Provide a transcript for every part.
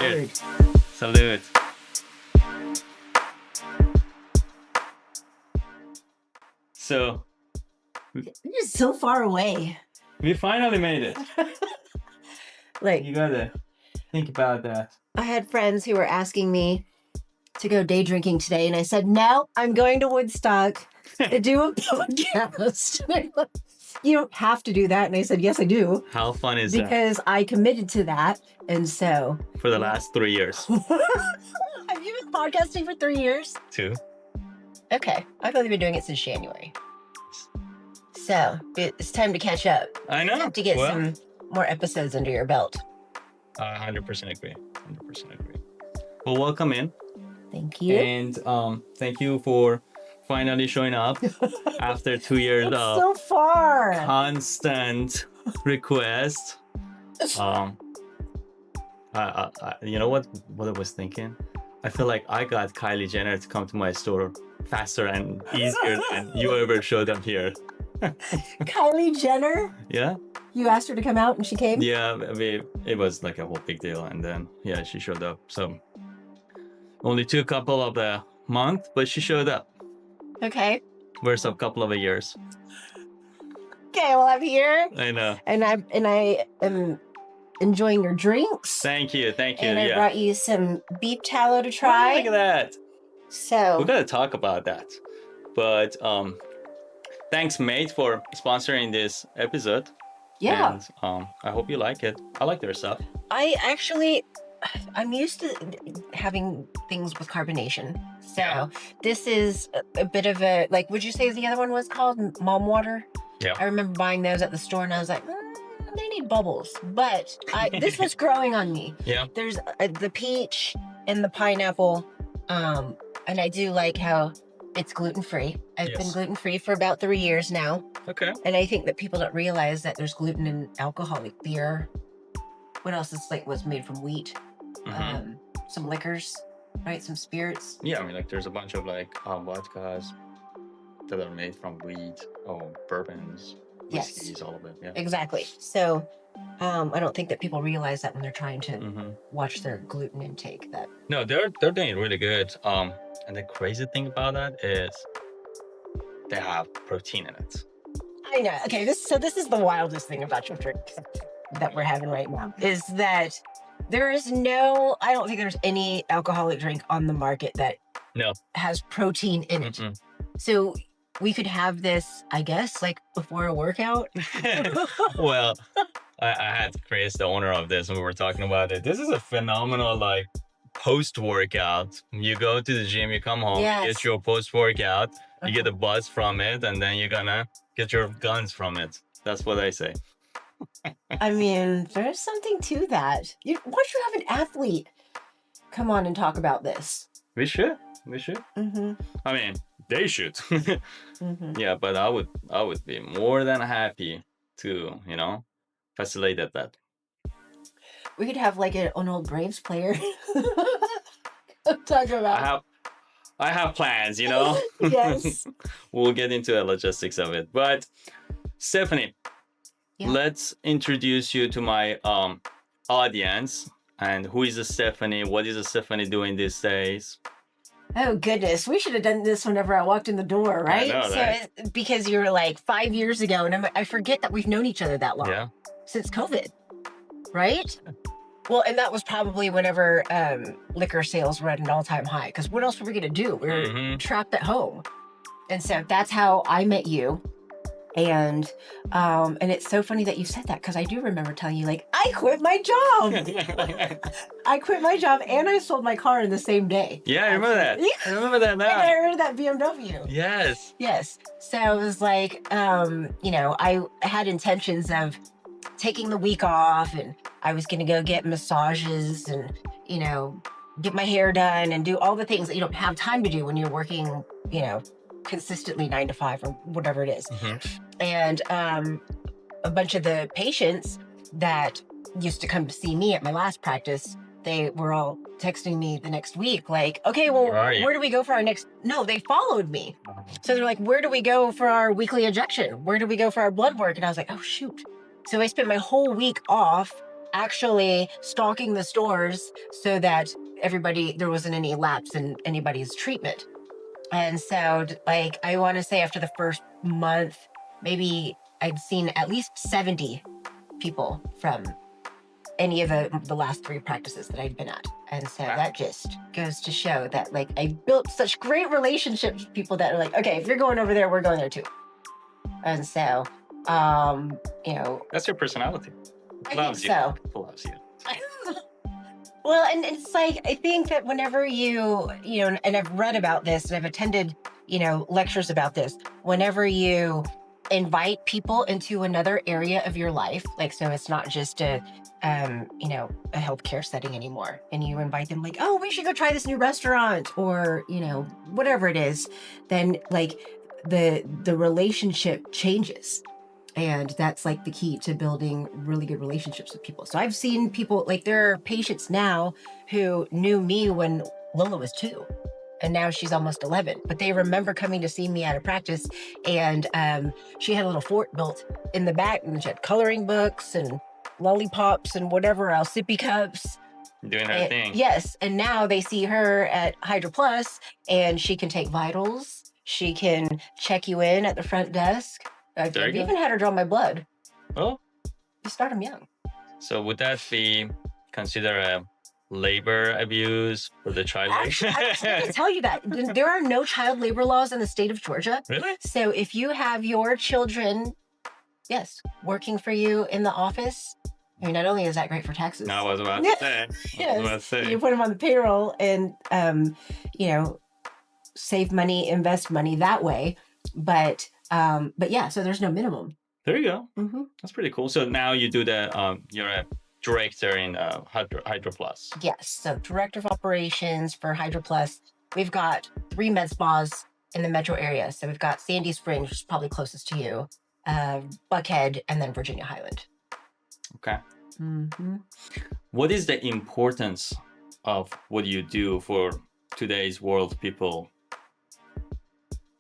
Cheers. Salute. So You're just so far away. we finally made it. Like, You gotta think about that. I had friends who were asking me to go day drinking today, and I said, no, I'm going to Woodstock to do a podcast. You don't have to do that. And I said, yes, I do. How fun is that? Because I committed to that. And so. For the last 3 years. Have you been podcasting for 3 years? 2. Okay. I've only been doing it since January. So it's time to catch up. I know. You have to get some more episodes under your belt. 100% agree. 100% agree. Well, welcome in. Thank you. And thank you for finally showing up after 2 years of so far constant request. You know what I was thinking? I feel like I got Kylie Jenner to come to my store faster and easier than you ever showed up here. Kylie Jenner? Yeah? You asked her to come out and she came? Yeah, it was like a whole big deal. And then, yeah, she showed up. So only took a couple of the month, but she showed up. Okay. Versus a couple of years. Okay, well, I'm here. I know. And I am enjoying your drinks. Thank you. And I brought you some beef tallow to try. Oh, look at that. So we gotta talk about that. But thanks, mate, for sponsoring this episode. Yeah. And I hope you like it. I like their stuff. I'm used to having things with carbonation. So this is a bit of a, like, would you say the other one was called Mom Water? Yeah. I remember buying those at the store and I was like, they need bubbles. But this was growing on me. Yeah. There's the peach and the pineapple. And I do like how it's gluten-free. I've been gluten-free for about 3 years now. Okay. And I think that people don't realize that there's gluten in alcoholic beer. What else is was made from wheat? Mm-hmm. Some liquors, right? Some spirits. Yeah, I mean, like, there's a bunch of vodkas that are made from wheat, bourbons, whiskeys, all of it. Yeah. Exactly. So I don't think that people realize that when they're trying to watch their gluten intake. That no, they're doing it really good. And the crazy thing about that is they have protein in it. I know. Okay, this is the wildest thing about your drink that we're having right now is that I don't think there's any alcoholic drink on the market that has protein in it. Mm-mm. So we could have this, I guess, like before a workout. Well, I had Chris, the owner of this, and we were talking about it. This is a phenomenal, post-workout. You go to the gym, you come home, get your post-workout, you get a buzz from it, and then you're gonna get your guns from it. That's what I say. I mean, there's something to that. Why don't you have an athlete come on and talk about this? We should. Mm-hmm. I mean, they should. Mm-hmm. Yeah, but I would be more than happy to, facilitate that. We could have an old Braves player talk about. I have plans, Yes. We'll get into the logistics of it. But Stefanee, let's introduce you to my audience. And who is a Stefanee? What is a Stefanee doing these days? Oh, goodness. We should have done this whenever I walked in the door, right? I know, right? Because you were 5 years ago, and I forget that we've known each other that long. Yeah. Since COVID, right? Well, and that was probably whenever liquor sales were at an all-time high. Because what else were we going to do? We were trapped at home. And so that's how I met you. And it's so funny that you said that because I do remember telling you, I quit my job. I quit my job and I sold my car in the same day. Yeah, I remember that. I remember that now. And I remember that BMW. Yes. Yes. So I was I had intentions of taking the week off and I was going to go get massages and, get my hair done and do all the things that you don't have time to do when you're working, consistently 9 to 5 or whatever it is. Mm-hmm. And a bunch of the patients that used to come to see me at my last practice, they were all texting me the next week, okay, well, where do we go for our next? No, they followed me. So they're like, where do we go for our weekly injection? Where do we go for our blood work? And I was like, oh, shoot. So I spent my whole week off actually stocking the stores so that there wasn't any lapse in anybody's treatment. And so, like, I want to say after the first month, maybe I'd seen at least 70 people from any of the last 3 practices that I'd been at. And so that just goes to show that, like, I built such great relationships with people that are like, okay, if you're going over there, we're going there too. And so, that's your personality. I think so. People loves you. Well, and it's like, I think that whenever and I've read about this and I've attended, lectures about this, whenever you invite people into another area of your life, like, so it's not just a healthcare setting anymore, and you invite them like, oh, we should go try this new restaurant, or, whatever it is, then like the relationship changes. And that's like the key to building really good relationships with people. So I've seen people, like, there are patients now who knew me when Lola was 2, and now she's almost 11, but they remember coming to see me at a practice, and she had a little fort built in the back, and she had coloring books and lollipops and whatever else, sippy cups. Doing her thing. Yes, and now they see her at Hydro Plus, and she can take vitals. She can check you in at the front desk. I've even had her draw my blood. Oh. You start them young. So would that be considered a labor abuse for the child? Actually, I was going to tell you that. There are no child labor laws in the state of Georgia. Really? So if you have your children, yes, working for you in the office, I mean, not only is that great for taxes. No, I was about to say. You put them on the payroll and, save money, invest money that way. But yeah, so there's no minimum. There you go. Mm-hmm. That's pretty cool. So now you do you're a director in Hydro Plus. Yes. So director of operations for Hydro Plus. We've got 3 med spas in the metro area. So we've got Sandy Springs, which is probably closest to you, Buckhead, and then Virginia Highland. Okay. Mm-hmm. What is the importance of what you do for today's world people?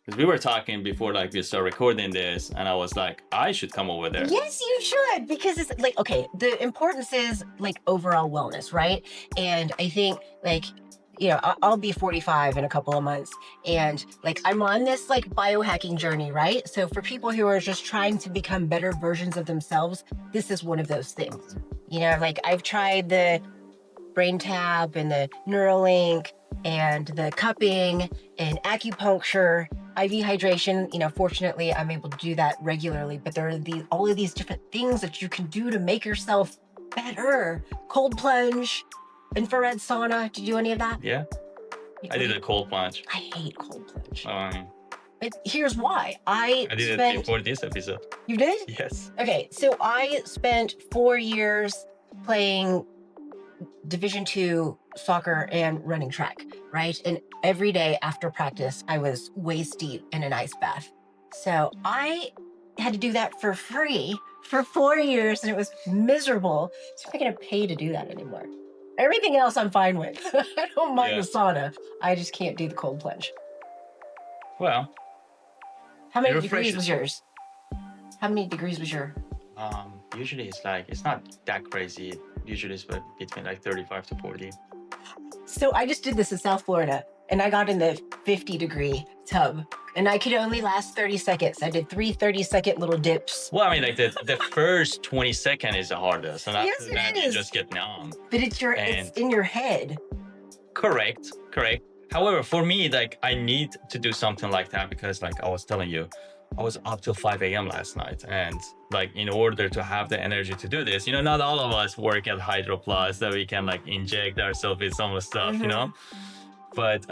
Because we were talking before, like, we start recording this, and I was like, I should come over there. Yes, you should, because it's like, okay, the importance is like overall wellness, right? And I think, like, I'll be 45 in a couple of months, and like, I'm on this like biohacking journey, right? So for people who are just trying to become better versions of themselves, this is one of those things. Like, I've tried the Brain Tap and the Neuralink and the cupping and acupuncture, IV hydration. Fortunately, I'm able to do that regularly, but there are all of these different things that you can do to make yourself better. Cold plunge, infrared sauna. Did you do any of that? Yeah. I did a cold plunge. I hate cold plunge. But here's why. I did it before this episode. You did? Yes. Okay, so I spent 4 years playing Division II soccer and running track, right? And every day after practice, I was waist deep in an ice bath. So I had to do that for free for 4 years, and it was miserable. So I'm not gonna pay to do that anymore. Everything else I'm fine with. I don't mind the sauna. I just can't do the cold plunge. Well, how many degrees was yours? How many degrees was your? Usually it's not that crazy. Usually it's between like 35 to 40. So I just did this in South Florida, and I got in the 50-degree tub, and I could only last 30 seconds. I did 3 30-second little dips. Well, I mean, like the first 20 seconds is the hardest, and yes, after that you just get numb. But it's in your head. Correct. However, for me, like, I need to do something like that because, like I was telling you, I was up till 5 a.m. last night, and like, in order to have the energy to do this, not all of us work at Hydro Plus that we can like inject ourselves with some stuff, but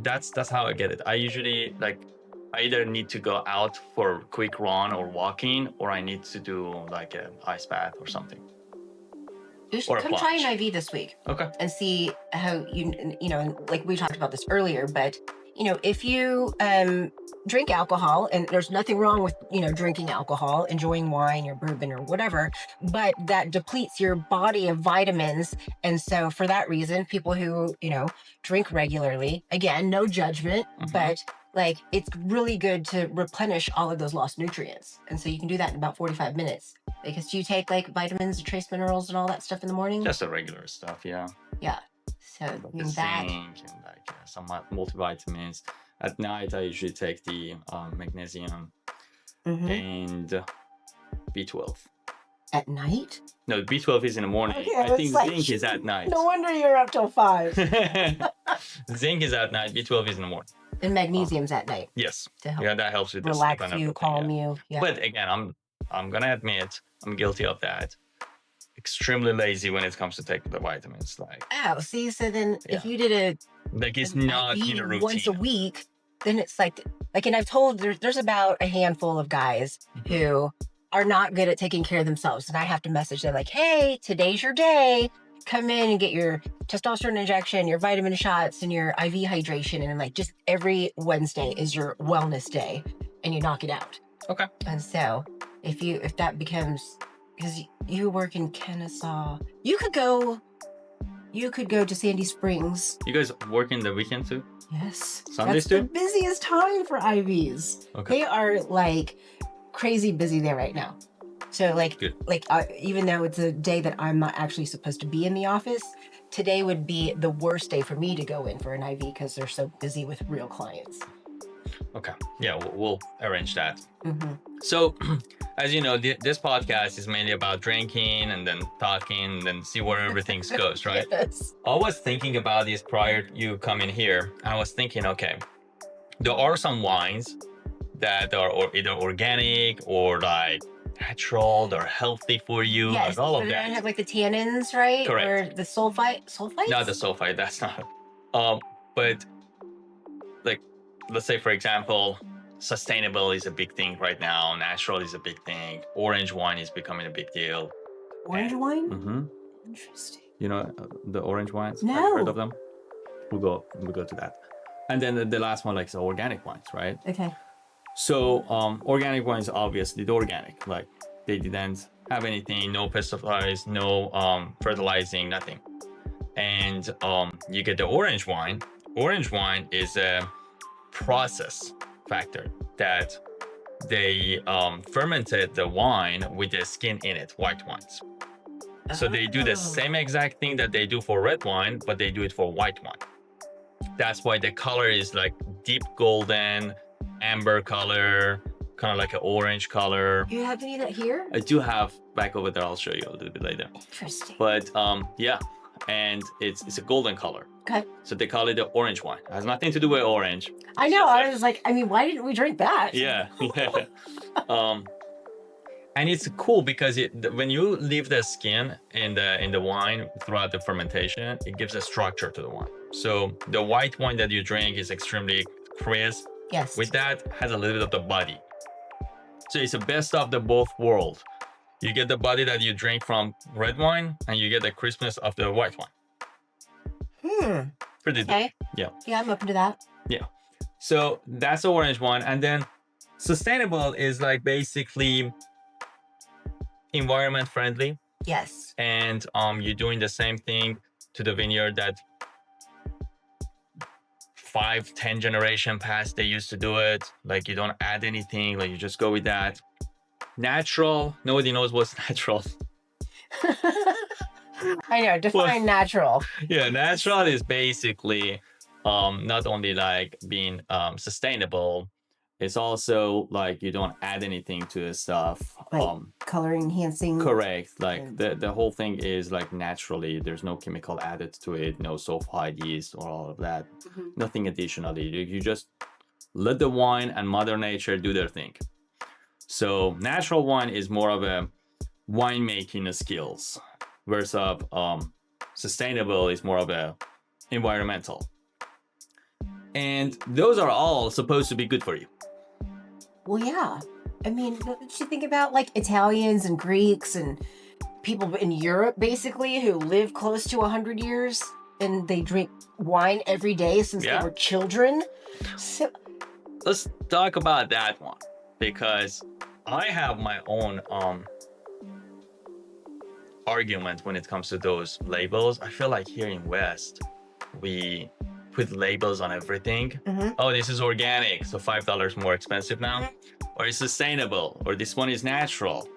that's how I get it. I usually I either need to go out for a quick run or walking, or I need to do like an ice bath or something. You should come try an IV this week. Okay. And see how and like we talked about this earlier, but if you drink alcohol, and there's nothing wrong with, drinking alcohol, enjoying wine or bourbon or whatever, but that depletes your body of vitamins. And so for that reason, people who, drink regularly, again, no judgment, but like it's really good to replenish all of those lost nutrients. And so you can do that in about 45 minutes. Because do you take like vitamins, trace minerals, and all that stuff in the morning? Just the regular stuff, yeah. Yeah. So Like the that. zinc and like some multivitamins. At night, I usually take the magnesium and B12. At night? No, B12 is in the morning. Okay, I think like, zinc is at night. No wonder you're up till 5. Zinc is at night. B12 is in the morning. And magnesium's at night. Yes. To help Yeah, that helps with relax you, calm you. Yeah. But again, I'm gonna admit I'm guilty of that. Extremely lazy when it comes to taking the vitamins. Like, oh, see, so then if you did a like it's not in a routine once a week, then it's like, and I've told there's about a handful of guys who are not good at taking care of themselves, and I have to message them like, hey, today's your day. Come in and get your testosterone injection, your vitamin shots, and your IV hydration, and like just every Wednesday is your wellness day, and you knock it out. Okay. And so if that becomes, because you work in Kennesaw, you could go to Sandy Springs. You guys work in the weekend too? Yes. Sundays That's too? the busiest time for IVs. Okay. They are like crazy busy there right now. So even though it's a day that I'm not actually supposed to be in the office, today would be the worst day for me to go in for an IV because they're so busy with real clients. Okay. Yeah, we'll arrange that. So, as you know, this podcast is mainly about drinking and then talking and then see where everything goes, right? Yes. I was thinking about this prior to you coming here. I was thinking, okay, there are some wines that are either organic or like natural, they're healthy for you, yes, like all of but that. They don't have like the tannins, right? Correct. Or the sulfites? Not the sulfite, that's not. But like, let's say for example, sustainable is a big thing right now. Natural is a big thing. Orange wine is becoming a big deal. Orange wine? Mm-hmm. Interesting. You know the orange wines? No. Have you heard of them? We'll go to that. And then the last one, like the organic wines, right? Okay. So organic wines, obviously the organic, like they didn't have anything, no pesticides, no fertilizing, nothing. And you get the orange wine. Orange wine is a process factor that they fermented the wine with the skin in it, white wines. So they do the same exact thing that they do for red wine, but they do it for white wine. That's why the color is like deep golden, amber color, kind of like an orange color. You have any of that here? I do have back over there. I'll show you a little bit later. Interesting. But yeah, and it's a golden color. Okay. So they call it the orange wine. It has nothing to do with orange. I know. I was like, I mean, why didn't we drink that? Yeah. And it's cool because when you leave the skin in the wine throughout the fermentation, it gives a structure to the wine. So the white wine that you drink is extremely crisp. Yes. With that, has a little bit of the body. So it's the best of the both worlds. You get the body that you drink from red wine, and you get the crispness of the white wine. Pretty okay. good. Yeah. Yeah, I'm open to that. Yeah. So that's the orange one. And then sustainable is like basically environment friendly. Yes. And you're doing the same thing to the vineyard that 5-10 generation past they used to do it. Like you don't add anything, like you just go with that. Natural, nobody knows what's natural. I know, define natural. Yeah, natural is basically not only like being sustainable, it's also like you don't add anything to the stuff. Like color enhancing. Correct. Like the whole thing is like naturally, there's no chemical added to it, no sulfide yeast or all of that. Nothing additionally. You just let the wine and Mother Nature do their thing. So natural wine is more of a winemaking skills versus sustainable is more of a environmental. And those are all supposed to be good for you. Well, yeah. I mean, don't you think about like Italians and Greeks and people in Europe, basically, who live close to 100 years and they drink wine every day since they were children? So... Let's talk about that one, because I have my own argument when it comes to those labels. I feel like here in West, we put labels on everything. Mhm. Oh, this is organic, so $5 more expensive now, or it's sustainable, or this one is natural.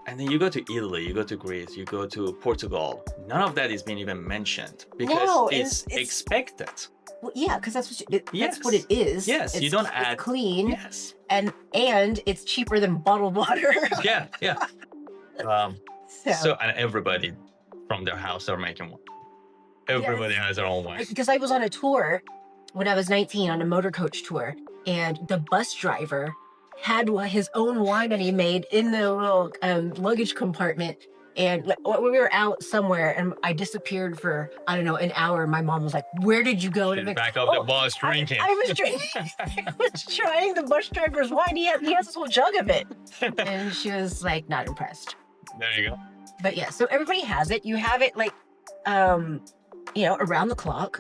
And then you go to Italy, you go to Greece, you go to Portugal. None of that is being even mentioned because No, it's expected. Well, yeah, because that's what Yes. what it is. Yes, you don't add. It's clean, Yes. and it's cheaper than bottled water. Yeah, yeah. So And everybody from their house are making one. Everybody has their own wine. because I was on a tour when I was 19 on a motor coach tour, and the bus driver had his own wine that he made in the little luggage compartment. And we were out somewhere, and I disappeared for, I don't know, an hour. My mom was like, "Where did you go?" She's back up the bus drinking. I was drinking. I was trying the bus driver's wine. He has this whole jug of it, and she was like, not impressed. There you go. But yeah, so everybody has it. You have it like, around the clock.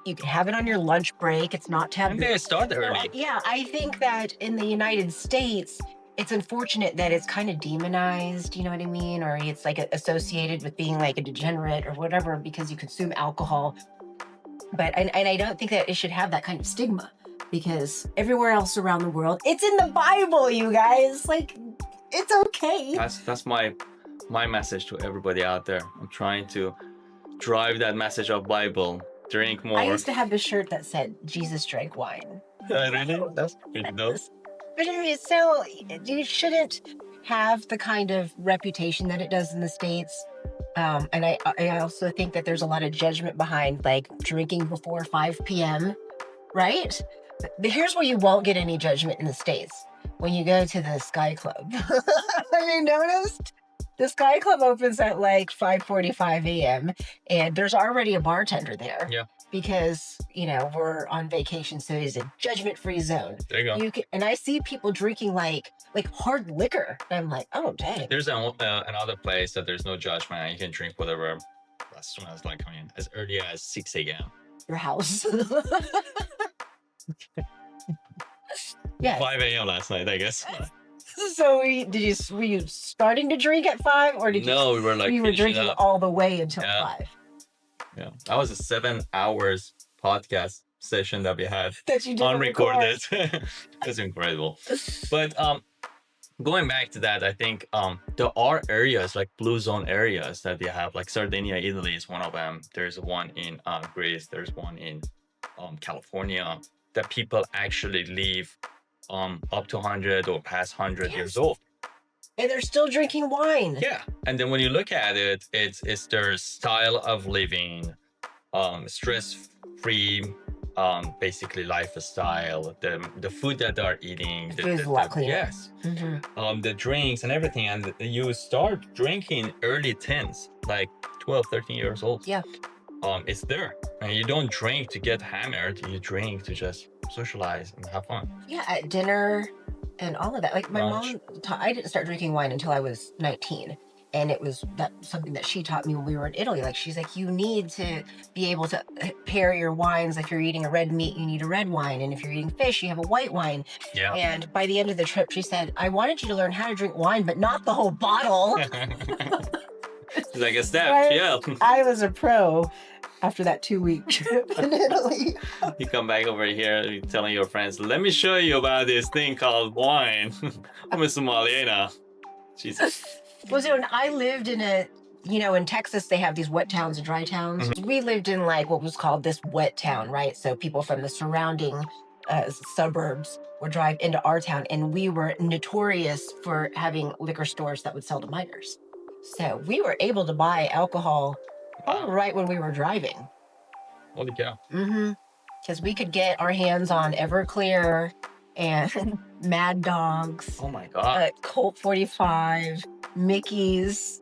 You can have it on your lunch break. It's not taboo. Maybe I start early. Yeah, I think that in the United States, it's unfortunate that it's kind of demonized, you know what I mean? Or it's like associated with being like a degenerate or whatever because you consume alcohol. But and I don't think that it should have that kind of stigma, because everywhere else around the world, it's in the Bible, you guys. Like, it's okay. That's my message to everybody out there. I'm trying to drive that message of Bible. Drink more. I used to have this shirt that said Jesus drank wine. Really? That's pretty dope. But anyway, so you shouldn't have the kind of reputation that it does in the States. And I also think that there's a lot of judgment behind like drinking before 5 p.m., right? But here's where you won't get any judgment in the States. When you go to the Sky Club. Have you noticed? The Sky Club opens at like 5:45 a.m. and there's already a bartender there. Yeah. Because, we're on vacation, so it's a judgment-free zone. There you go. And I see people drinking like hard liquor. And I'm like, oh, dang. There's another place that there's no judgment. You can drink whatever as soon as as early as 6 a.m. Your house. Yeah. 5 a.m. last night, I guess. So were you starting to drink at 5, or did No, we were you were drinking all the way until 5? Yeah, that was a 7 hours podcast session that we had that you did unrecorded. It's incredible. But going back to that, I think there are areas like blue zone areas that they have, like Sardinia, Italy is one of them. There's one in Greece. There's one in California that people actually live up to 100 or past 100 years old. And they're still drinking wine. Yeah. And then when you look at it, it's their style of living, stress-free, basically lifestyle, the food that they're eating. The food's a lot cleaner. Yes. The drinks and everything. And you start drinking early teens, like 12, 13 years old. Yeah. It's there. And you don't drink to get hammered. You drink to just socialize and have fun. Yeah, at dinner and all of that. Like my mom, I didn't start drinking wine until I was 19. And it was something that she taught me when we were in Italy. Like, she's like, you need to be able to pair your wines. If you're eating a red meat, you need a red wine. And if you're eating fish, you have a white wine. Yeah. And by the end of the trip, she said, I wanted you to learn how to drink wine, but not the whole bottle. It's like a step, right? Yeah. I was a pro after that 2-week trip in Italy. You come back over here, you're telling your friends, let me show you about this thing called wine. I'm a sommelier now. Jesus. Well, so when I lived in in Texas, they have these wet towns and dry towns. We lived in like what was called this wet town, right? So people from the surrounding suburbs would drive into our town, and we were notorious for having liquor stores that would sell to minors. So we were able to buy alcohol right when we were driving. Holy cow. Because we could get our hands on Everclear and Mad Dogs. Oh my God. Colt 45, Mickey's.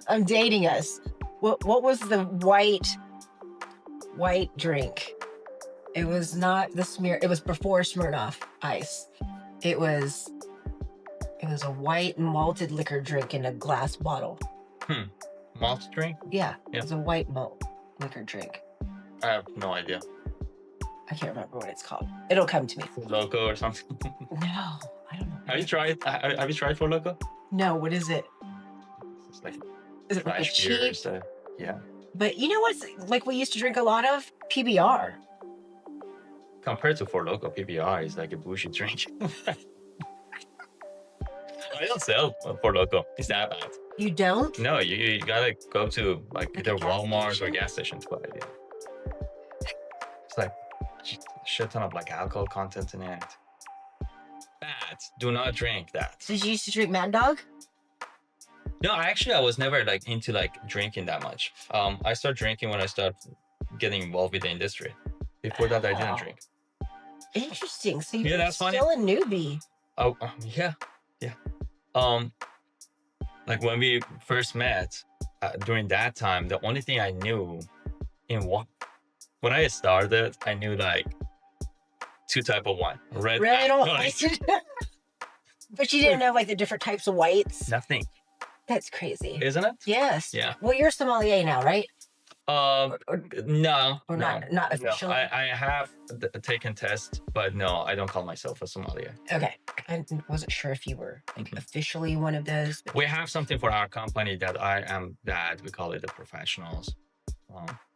I'm dating us. What was the white drink? It was not the it was before Smirnoff Ice. It was a white malted liquor drink in a glass bottle. Malt drink? Yeah. It was a white malt liquor drink. I have no idea. I can't remember what it's called. It'll come to me. Loco or something? No, I don't know. Have you tried for Loco? No, what is it? It's like is it like a cheap? yeah. But you know what's like we used to drink a lot of? PBR. Compared to Four Loko, PBR is like a bougie drink. I don't sell Four Loko. It's that bad. You don't? No, you gotta go to like either Walmart station? or gas station to buy it. It's like a shit ton of like alcohol content in it. Bad. Do not drink that. Did you used to drink Mad Dog? No, actually, I was never like into like drinking that much. I started drinking when I started getting involved with the industry. Before that, I didn't drink. Interesting. So you're that's still funny. a newbie. Oh, yeah. Like when we first met, during that time, the only thing I knew when I started, I knew like 2 types of wine: red and white. But you didn't know like the different types of whites. Nothing. That's crazy, isn't it? Yes. Yeah. Well, you're a sommelier now, right? No. Not officially. No. I have taken tests, but no, I don't call myself a sommelier. Okay. I wasn't sure if you were like officially one of those. We have something for our company that I am we call it the professionals.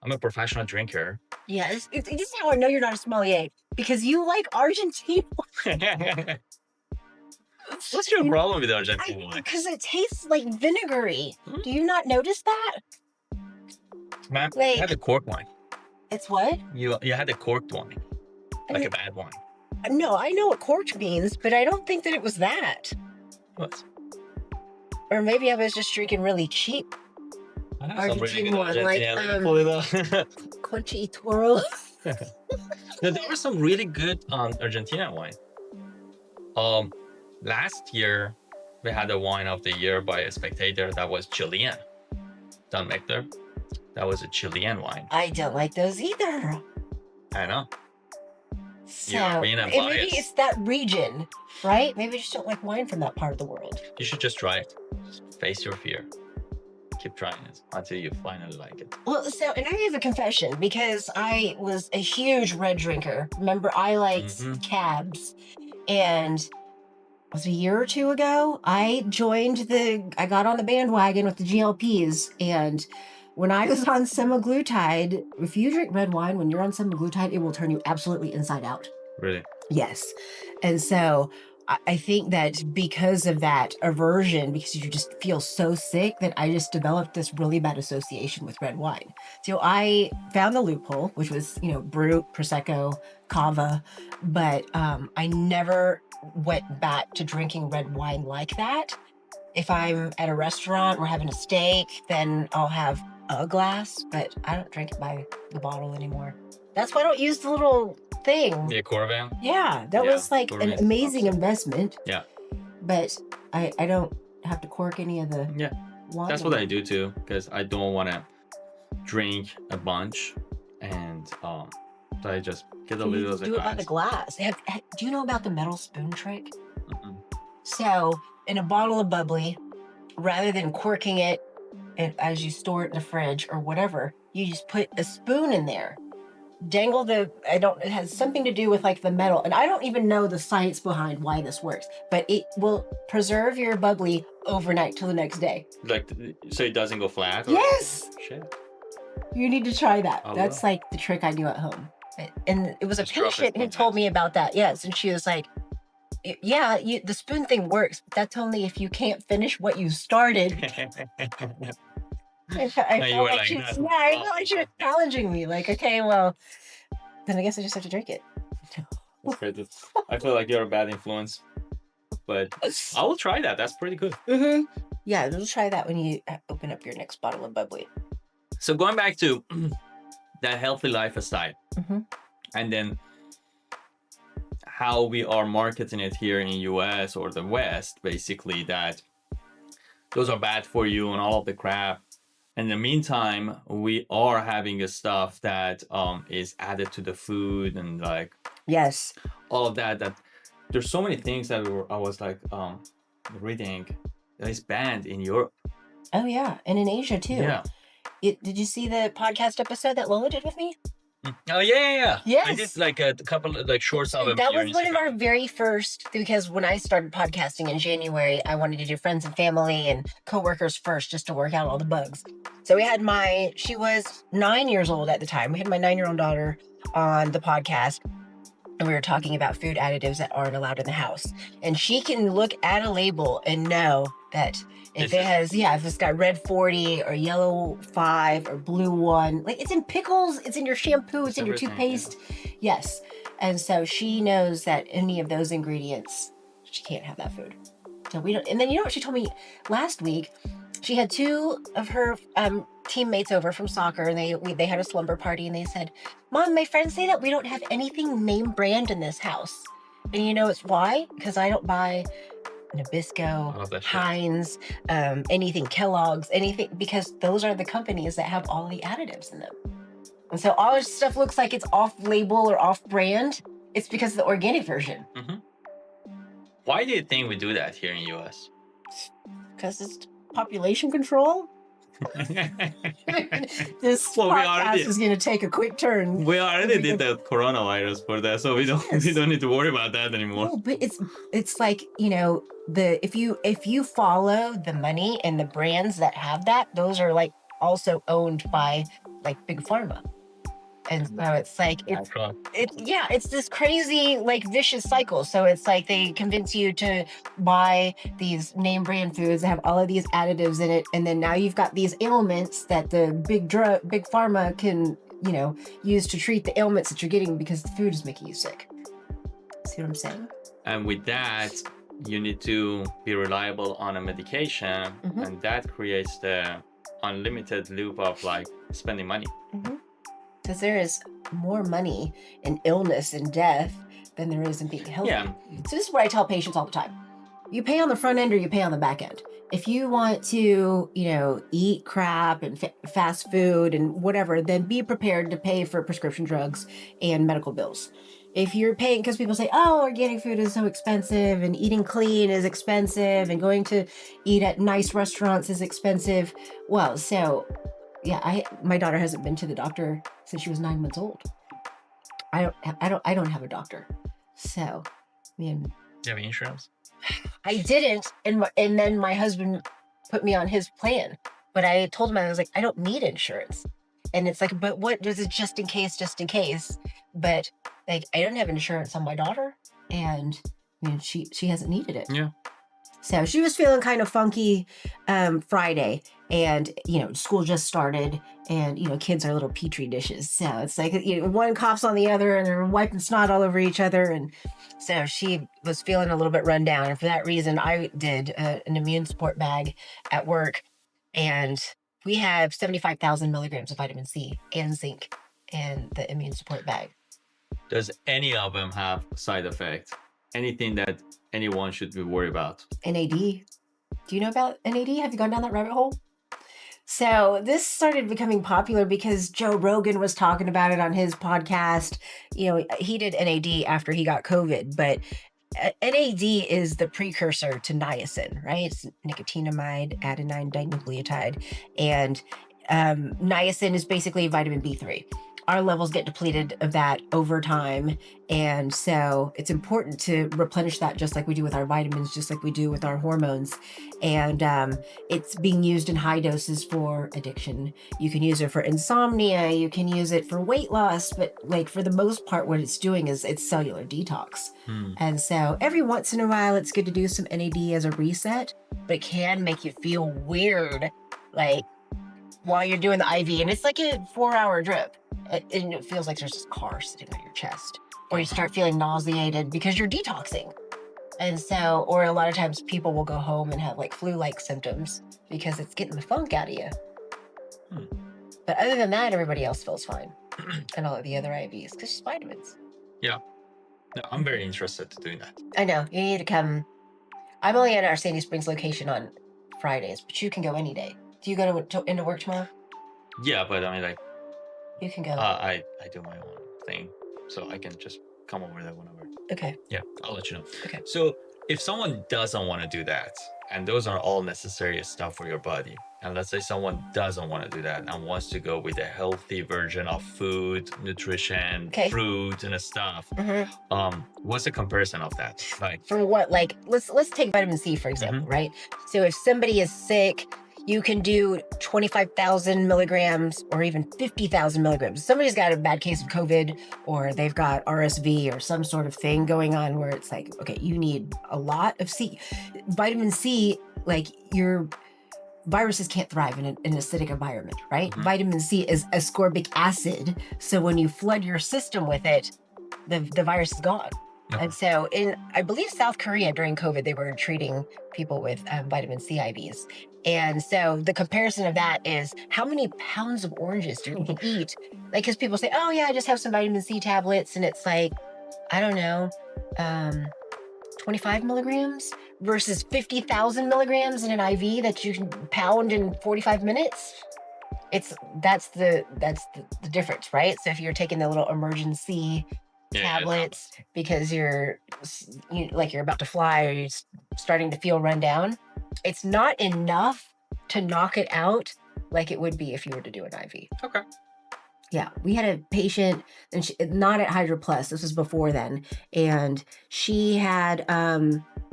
I'm a professional drinker. Yeah, this is how I know you're not a sommelier, because you like Argentina. What's your problem with Argentina? Because it tastes like vinegary. Do you not notice that? Ma'am, you had the corked wine. It's what? You had the corked wine. Like a bad wine. No, I know what corked means, but I don't think that it was that. What? Or maybe I was just drinking really cheap Argentine one, like Conchi Toro. There was some really good Argentina wine. Last year we had a wine of the year by a spectator that was Chilean. Don Mector. That was a Chilean wine. I don't like those either. I know. So maybe it's that region, right? Maybe I just don't like wine from that part of the world. You should just try it. Just face your fear. Keep trying it until you finally like it. Well, so, and I have a confession, because I was a huge red drinker. Remember, I liked cabs, and it was a year or two ago, I got on the bandwagon with the GLPs, and when I was on semaglutide, if you drink red wine, when you're on semaglutide, it will turn you absolutely inside out. Really? Yes. And so I think that because of that aversion, because you just feel so sick, that I just developed this really bad association with red wine. So I found the loophole, which was, Brut, Prosecco, Cava, but I never went back to drinking red wine like that. If I'm at a restaurant, we're having a steak, then I'll have a glass, but I don't drink it by the bottle anymore. That's why I don't use the little thing. The Corvan? Yeah, that was like an amazing investment. Yeah. But I don't have to cork any of the wine. That's what I do too, because I don't want to drink a bunch, and so I just get a little of the glass. Do it by the glass. Do you know about the metal spoon trick? So in a bottle of bubbly, rather than corking it and as you store it in the fridge or whatever, you just put a spoon in there. Dangle it has something to do with like the metal, and I don't even know the science behind why this works, but it will preserve your bubbly overnight till the next day. Like, so it doesn't go flat? Yes! Shit. You need to try that. That's like the trick I do at home. And it was a patient who told me about that. Yes. And she was like, yeah, the spoon thing works, but that's only if you can't finish what you started. I felt like she was challenging me. Like, okay, well, then I guess I just have to drink it. That's great. I feel like you're a bad influence, but I will try that. That's pretty good. Yeah, we'll try that when you open up your next bottle of bubbly. So going back to that healthy lifestyle, and then how we are marketing it here in US or the West, basically, that those are bad for you and all of the crap. In the meantime, we are having a stuff that is added to the food, and like all of that. That there's so many things that I was like reading that is banned in Europe. Oh yeah, and in Asia too. Yeah. Did you see the podcast episode that Lola did with me? Oh yeah. Yes. I did like a couple of like shorts of them. That was one of our very first, because when I started podcasting in January, I wanted to do friends and family and coworkers first, just to work out all the bugs. So we had she was 9 years old at the time. We had my 9-year-old daughter on the podcast, and we were talking about food additives that aren't allowed in the house. And she can look at a label and know that if it's got red 40 or yellow 5 or blue 1, like it's in pickles, it's in your shampoo, it's in your toothpaste. Yeah. Yes. And so she knows that any of those ingredients, she can't have that food. So we don't. And then you know what she told me last week? She had 2 of her teammates over from soccer, and they had a slumber party, and they said, "Mom, my friends say that we don't have anything name brand in this house." And you know it's why? Because I don't buy Nabisco, Heinz, anything, Kellogg's, anything, because those are the companies that have all the additives in them. And so all this stuff looks like it's off-label or off-brand. It's because of the organic version. Mm-hmm. Why do you think we do that here in the U.S.? Because it's population control. This podcast is going to take a quick turn. We already did the coronavirus for that, so we don't need to worry about that anymore. No, but it's like, you know, if you follow the money and the brands that have that, those are like also owned by like big pharma. And so it's like it's this crazy like vicious cycle. So it's like they convince you to buy these name brand foods that have all of these additives in it, and then now you've got these ailments that the big pharma can, you know, use to treat the ailments that you're getting because the food is making you sick. See what I'm saying? And with that, you need to be reliable on a medication, and that creates the unlimited loop of like spending money. Because there is more money in illness and death than there is in being healthy. Yeah. So this is what I tell patients all the time. You pay on the front end or you pay on the back end. If you want to, you know, eat crap and fast food and whatever, then be prepared to pay for prescription drugs and medical bills. If you're paying, because people say, oh, organic food is so expensive and eating clean is expensive and going to eat at nice restaurants is expensive. Well, so yeah, my daughter hasn't been to the doctor since she was 9 months old. I don't have a doctor. So, I mean, do you have insurance? I didn't, and then my husband put me on his plan. But I told him, I was like, I don't need insurance. And it's like, but what does it just in case? But like, I don't have insurance on my daughter, and I mean, she hasn't needed it. Yeah. So she was feeling kind of funky Friday, and you know, school just started, and you know, kids are little petri dishes. So it's like, you know, one coughs on the other, and they're wiping snot all over each other, and so she was feeling a little bit run down. And for that reason, I did an immune support bag at work, and we have 75,000 milligrams of vitamin C and zinc in the immune support bag. Does any of them have side effects? Anything that anyone should be worried about? NAD. Do you know about NAD? Have you gone down that rabbit hole? So this started becoming popular because Joe Rogan was talking about it on his podcast. You know, he did NAD after he got COVID, but NAD is the precursor to niacin, right? It's nicotinamide adenine dinucleotide. And niacin is basically vitamin B3. Our levels get depleted of that over time. And so it's important to replenish that just like we do with our vitamins, just like we do with our hormones. And it's being used in high doses for addiction. You can use it for insomnia. You can use it for weight loss. But like for the most part, what it's doing is it's cellular detox. And so every once in a while, it's good to do some NAD as a reset, but it can make you feel weird, like while you're doing the IV. And it's like a 4-hour drip. And it feels like there's this car sitting on your chest, or you start feeling nauseated because you're detoxing. And so, or a lot of times people will go home and have like flu-like symptoms because it's getting the funk out of you. But other than that, everybody else feels fine. And all of the other IVs, because it's vitamins. Yeah. No, I'm very interested to doing that. I know. You need to come. I'm only at our Sandy Springs location on Fridays, but you can go any day. Do you go into work tomorrow? Yeah, but I mean, like, you can go. I do my own thing, so I can just come over there whenever. Okay. Yeah, I'll let you know. Okay. So if someone doesn't want to do that, and those are all necessary stuff for your body, and let's say someone doesn't want to do that and wants to go with a healthy version of food, nutrition, fruit, and stuff, what's the comparison of that? Like, from what, like, let's take vitamin C for example, right? So if somebody is sick, you can do 25,000 milligrams or even 50,000 milligrams. Somebody's got a bad case of COVID, or they've got RSV or some sort of thing going on where it's like, okay, you need a lot of C. Vitamin C, like, your viruses can't thrive in an acidic environment, right? Vitamin C is ascorbic acid. So when you flood your system with it, the virus is gone. And so in, I believe, South Korea during COVID, they were treating people with vitamin C IVs. And so the comparison of that is how many pounds of oranges do you eat? Like, because people say, oh yeah, I just have some vitamin C tablets. And it's like, I don't know, 25 milligrams versus 50,000 milligrams in an IV that you can pound in 45 minutes. That's the difference, right? So if you're taking the little emergency tablets because you're about to fly, or you're starting to feel run down, it's not enough to knock it out like it would be if you were to do an IV. Okay. Yeah, we had a patient, and not at Hydro Plus, this was before then, and she had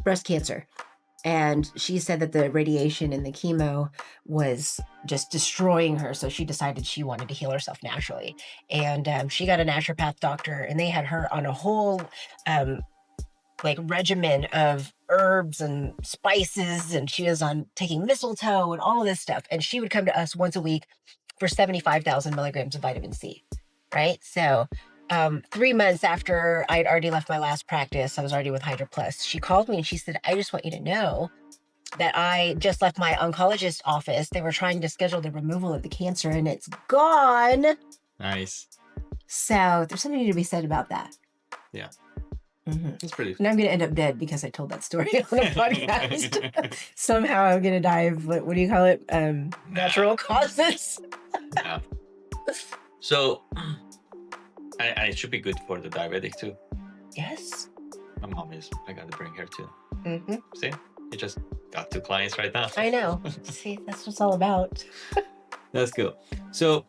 breast cancer. And she said that the radiation and the chemo was just destroying her. So she decided she wanted to heal herself naturally. And she got a naturopath doctor, and they had her on a whole regimen of herbs and spices. And she was on taking mistletoe and all of this stuff. And she would come to us once a week for 75,000 milligrams of vitamin C, right? So 3 months after I'd already left my last practice, I was already with Hydro Plus. She called me and she said, I just want you to know that I just left my oncologist office. They were trying to schedule the removal of the cancer and it's gone. Nice. So there's something to be said about that. Yeah. That's pretty. And I'm going to end up dead because I told that story on a podcast. Somehow I'm going to die of, what do you call it? Natural causes. Yeah. So, I should be good for the diabetic too. Yes. My mom is. I got to bring her too. See, you just got 2 clients right now. I know. See, that's what it's all about. That's cool. So,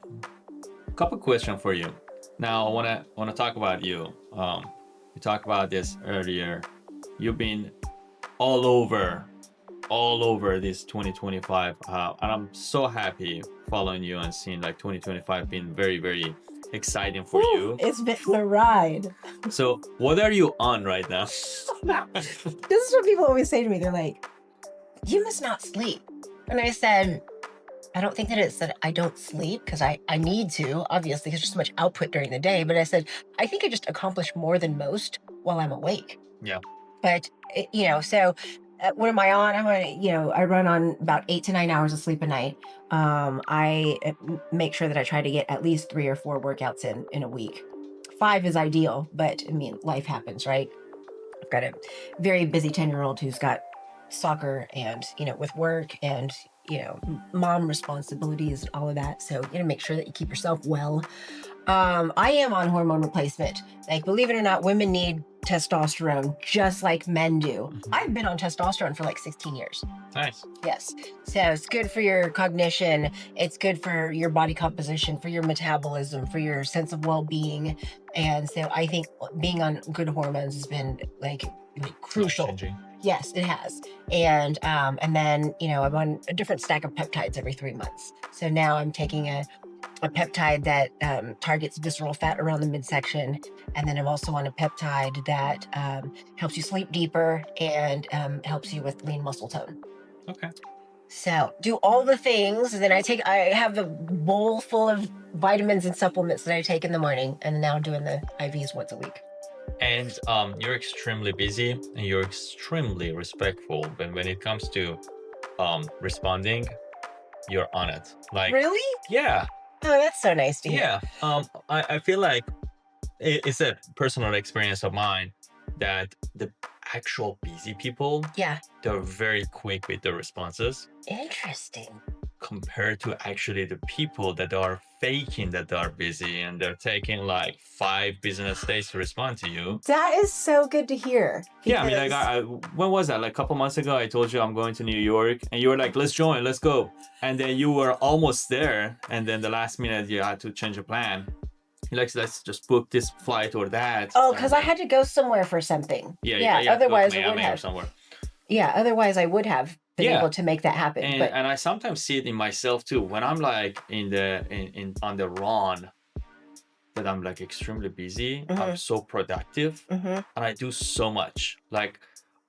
a couple questions for you. Now, I want to talk about you. We talked about this earlier. You've been all over this 2025, and I'm so happy following you and seeing like 2025 being very, very exciting for you. It's been a ride. So what are you on right now? This is what people always say to me. They're like, you must not sleep. And I said, I don't think that it's that I don't sleep, because I need to, obviously, because there's so much output during the day. But I said, I think I just accomplish more than most while I'm awake. Yeah. But, so what am I on? I run on about 8 to 9 hours of sleep a night. I make sure that I try to get at least 3 or 4 workouts in a week. 5 is ideal, but I mean, life happens, right? I've got a very busy 10-year-old who's got soccer and, with work and, mom responsibilities and all of that. So make sure that you keep yourself well. I am on hormone replacement. Like, believe it or not, women need testosterone just like men do. I've been on testosterone for like 16 years. Nice. Yes. So it's good for your cognition. It's good for your body composition, for your metabolism, for your sense of well-being. And so I think being on good hormones has been like crucial. Life-changing. Yes, it has. And then, I'm on a different stack of peptides every 3 months. So now I'm taking a peptide that targets visceral fat around the midsection. And then I'm also on a peptide that helps you sleep deeper and helps you with lean muscle tone. Okay. So do all the things. And then I have a bowl full of vitamins and supplements that I take in the morning. And now I'm doing the IVs once a week. And you're extremely busy and you're extremely respectful. But when it comes to responding, you're on it. Like, really? Yeah. Oh, that's so nice to hear. Yeah. I feel like it's a personal experience of mine that the actual busy people, yeah, they're very quick with their responses. Interesting. compared to actually the people that are faking that they are busy and they're taking like 5 business days to respond to you. That is so good to hear. Yeah, I mean, like, when was that? Like a couple months ago, I told you I'm going to New York, and you were like, "Let's join, let's go," and then you were almost there, and then the last minute you had to change a plan. You're like, let's just book this flight or that. Oh, because I had to go somewhere for something. Yeah. Otherwise, I would have. Or somewhere. Yeah, otherwise I would have been able to make that happen. And I sometimes see it in myself too when I'm like on the run, that I'm like extremely busy. I'm so productive, and I do so much. Like,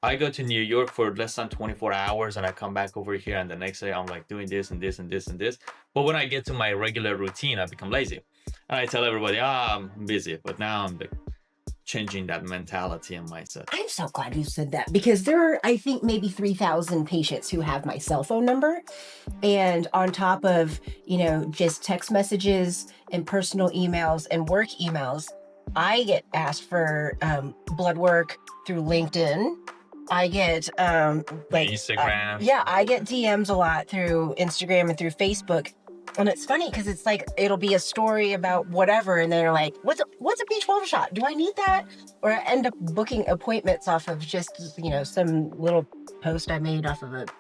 I go to New York for less than 24 hours and I come back over here, and the next day I'm like doing this and this and this and this. But when I get to my regular routine, I become lazy. And I tell everybody, I'm busy. But now I'm like changing that mentality and mindset. I'm so glad you said that, because there are, I think, maybe 3,000 patients who have my cell phone number. And on top of, just text messages and personal emails and work emails, I get asked for blood work through LinkedIn. I get Instagram. I get DMs a lot through Instagram and through Facebook. And it's funny because it's like, it'll be a story about whatever, and they're like, what's a B12 shot? Do I need that? Or I end up booking appointments off of just, some little post I made off of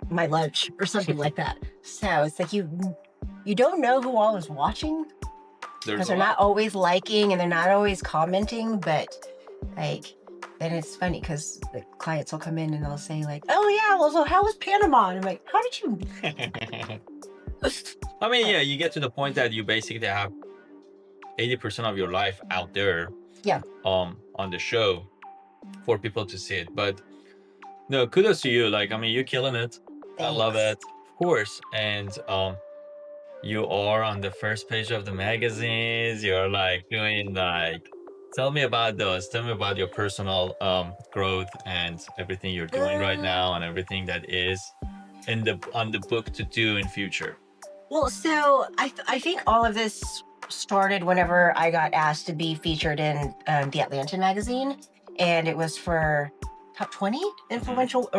my lunch or something like that. So it's like, you don't know who all is watching, because they're not always liking and they're not always commenting, but like, then it's funny because the clients will come in and they'll say like, oh yeah, well, so how was Panama? And I'm like, how did you... I mean, yeah, you get to the point that you basically have 80% of your life out there, on the show for people to see it. But no, kudos to you. Like, I mean, you're killing it. Thanks. I love it, of course. And you are on the first page of the magazines. You're like doing like, tell me about those. Tell me about your personal growth and everything you're doing right now, and everything that is on the book to do in future. Well, so I think all of this started whenever I got asked to be featured in the Atlanta magazine, and it was for top 20 influential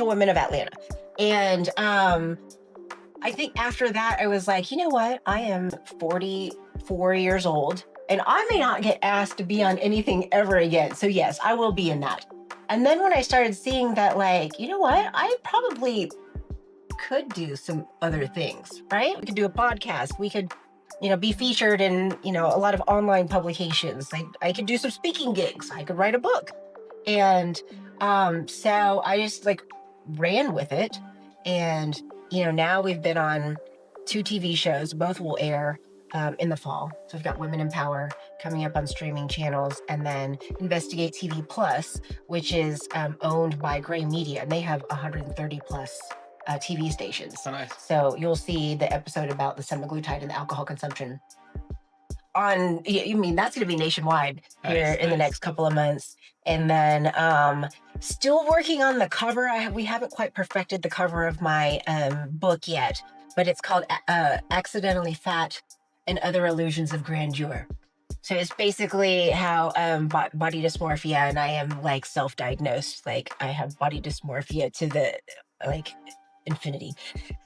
women of Atlanta. And I think after that, I was like, you know what? I am 44 years old, and I may not get asked to be on anything ever again. So yes, I will be in that. And then when I started seeing that, like, you know what? I probably could do some other things, right? We could do a podcast. We could, be featured in, a lot of online publications. I could do some speaking gigs. I could write a book. And so I just ran with it. And, now we've been on 2 TV shows. Both will air in the fall. So we've got Women in Power coming up on streaming channels, and then Investigate TV Plus, which is owned by Gray Media, and they have 130 plus TV stations. Oh, nice. So you'll see the episode about the semaglutide and the alcohol consumption on, that's going to be nationwide here in the next couple of months. And then still working on the cover. We haven't quite perfected the cover of my book yet, but it's called Accidentally Fat and Other Illusions of Grandeur. So it's basically how body dysmorphia, and I am self-diagnosed. I have body dysmorphia to the infinity.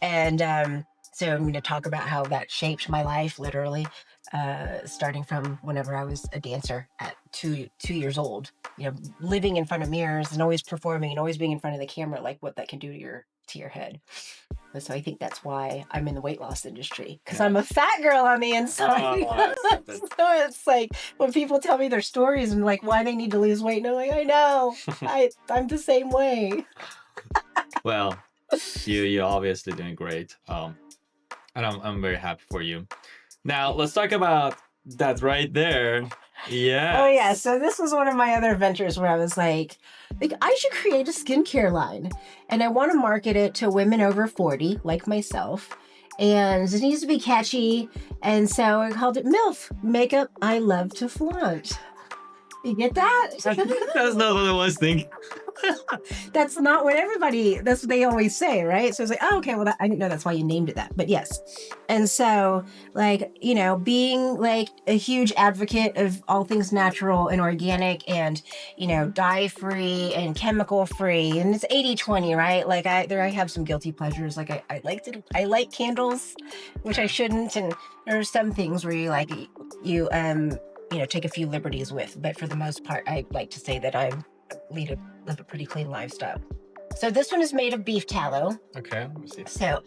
And so I'm going to talk about how that shaped my life, literally, starting from whenever I was a dancer at 2 years old, living in front of mirrors and always performing and always being in front of the camera, what that can do to your head. And so I think that's why I'm in the weight loss industry, because I'm a fat girl on the inside. So it's like when people tell me their stories and why they need to lose weight, and I'm like, I know, I'm the same way. Well, you're obviously doing great, and I'm very happy for you. Now let's talk about that right there. Yeah. Oh yeah. So this was one of my other ventures where I was like, I should create a skincare line, and I want to market it to women over 40, like myself, and it needs to be catchy. And so I called it MILF, Makeup I Love to Flaunt. You get that? That's not what I was thinking. That's not what that's what they always say, right? So it's like, oh, okay, well, I didn't know that's why you named it that, but yes. And so, like, being like a huge advocate of all things natural and organic and, dye-free and chemical-free, and it's 80-20, right? Like, I have some guilty pleasures. Like, I like candles, which I shouldn't, and there are some things where you take a few liberties with, but for the most part, I like to say that I live a pretty clean lifestyle. So this one is made of beef tallow. Okay, let me see. So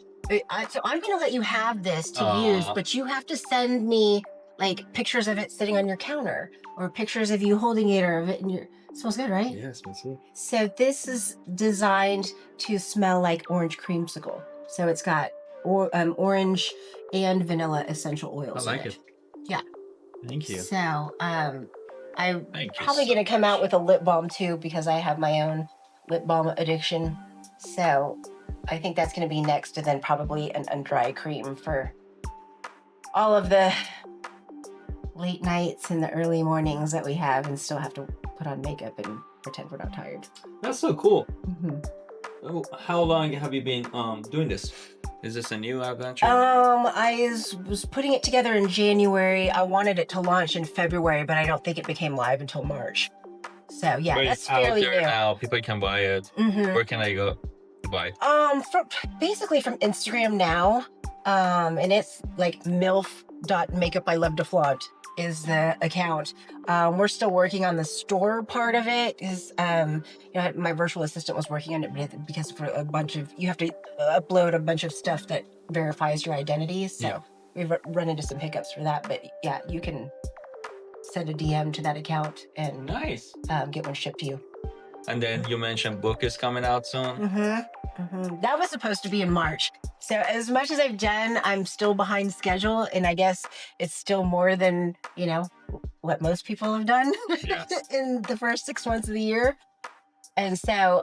I'm going to let you have this to use, but you have to send me like pictures of it sitting on your counter or pictures of you holding it or of it in your. It smells good, right? Yeah, it smells good. So this is designed to smell like orange creamsicle. So it's got orange and vanilla essential oils. I like it. Yeah. Thank you. So I'm probably going to come out with a lip balm too, because I have my own lip balm addiction. So I think that's going to be next, and then probably an undry cream for all of the late nights and the early mornings that we have and still have to put on makeup and pretend we're not tired. That's so cool. Mm-hmm. How long have you been doing this? Is this a new adventure? I was putting it together in January. I wanted it to launch in February, but I don't think it became live until March. So yeah, but that's fairly new. Now people can buy it. Mm-hmm. Where can I go to buy it? Basically from Instagram now. And it's like milf.makeupilovetoFlaunt is the account. We're still working on the store part of it. My virtual assistant was working on it because for you have to upload a bunch of stuff that verifies your identity. So we've run into some hiccups for that. But yeah, you can send a DM to that account and nice. Get one shipped to you. And then you mentioned book is coming out soon. That was supposed to be in March. So as much as I've done, I'm still behind schedule, and I guess it's still more than what most people have done in the first 6 months of the year. And so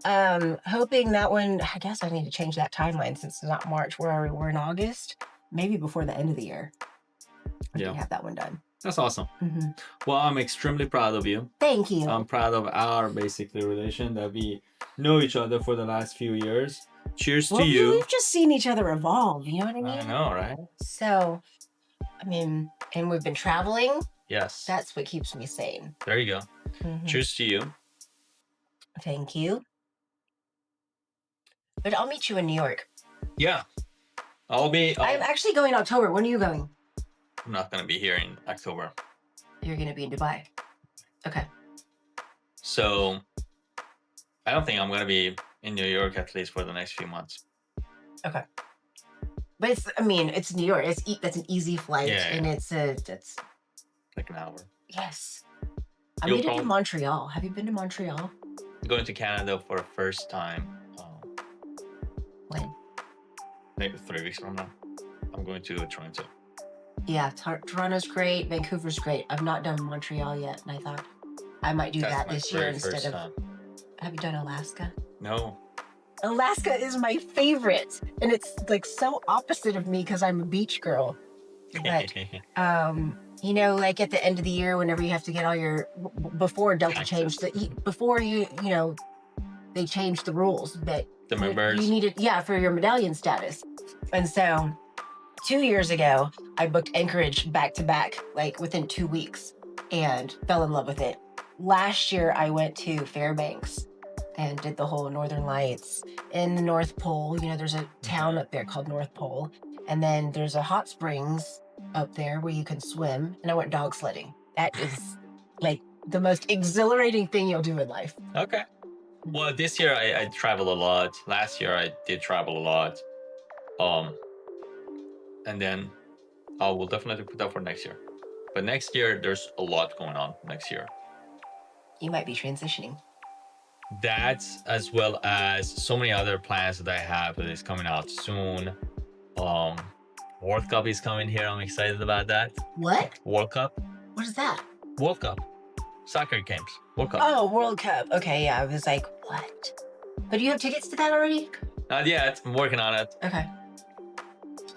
hoping that one, I guess I need to change that timeline since it's not March. Where are we? We're in August, maybe before the end of the year. I can have that one done. That's awesome. Well, I'm extremely proud of you. Thank you. I'm proud of our basically relation that we know each other for the last few years. Cheers to you. We've just seen each other evolve. You know what I mean? I know, right? So, and we've been traveling. Yes. That's what keeps me sane. There you go. Cheers to you. Thank you. But I'll meet you in New York. Yeah. I'm actually going in October. When are you going? I'm not going to be here in October. You're going to be in Dubai. Okay. So I don't think I'm going to be in New York at least for the next few months. Okay. But it's New York. That's an easy flight, and it's like an hour. Yes. I made it to Montreal. Have you been to Montreal? Going to Canada for the first time. When? Maybe 3 weeks from now. I'm going to Toronto. Yeah, Toronto's great. Vancouver's great. I've not done Montreal yet, and I thought I might do that this year instead of. Time. Have you done Alaska? No. Alaska is my favorite, and it's like so opposite of me because I'm a beach girl. But like at the end of the year, whenever you have to get all your before Delta changed they changed the rules, but the members you needed for your medallion status, and so 2 years ago I booked Anchorage back to back like within 2 weeks and fell in love with it. Last year I went to Fairbanks and did the whole Northern Lights in the North Pole. There's a town up there called North Pole, and then there's a hot springs up there where you can swim, and I went dog sledding. That is like the most exhilarating thing you'll do in life. Okay. Well, this year I travel a lot. Last year I did travel a lot. And then I will definitely put that for next year. But next year there's a lot going on next year. You might be transitioning. That, as well as so many other plans that I have that is coming out soon. World Cup is coming here. I'm excited about that. What? World Cup. What is that? World Cup. Soccer games. World Cup. Oh, World Cup. Okay, yeah. I was like, what? But do you have tickets to that already? Not yet. I'm working on it. Okay.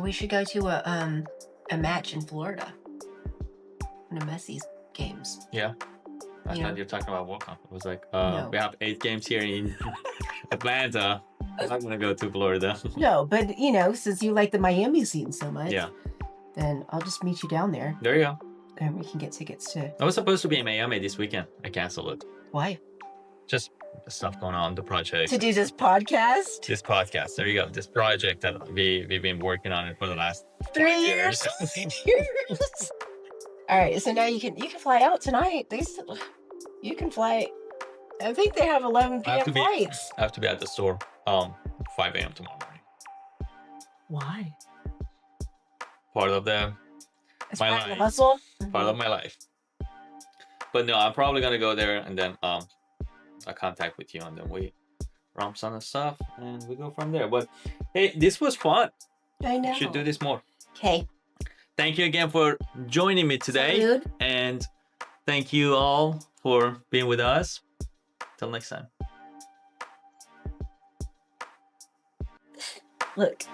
We should go to a match in Florida. One of Messi's games. Yeah. I thought you were talking about World Cup. It was like, No. we have 8 games here in Atlanta. I'm not gonna go to Florida. No, but you know, since you like the Miami scene so much, Yeah. then I'll just meet you down there, There you go. and we can get tickets to. I was supposed to be in Miami this weekend. I canceled it. Why? Just stuff going on, the project. To do this podcast. This podcast. There you go. This project that we've been working on it for the last 3 years. All right, so now you can fly out tonight. You can fly. I think they have 11 p.m. flights. I have to be at the store 5 a.m. tomorrow morning. Why? Part of the It's my part of the life. hustle. Part of my life. But no, I'm probably gonna go there and then I contact with you and then we run some stuff and we go from there. But hey, this was fun. I know. We should do this more. Okay. Thank you again for joining me today. Salud. And thank you all for being with us. Till next time. Look.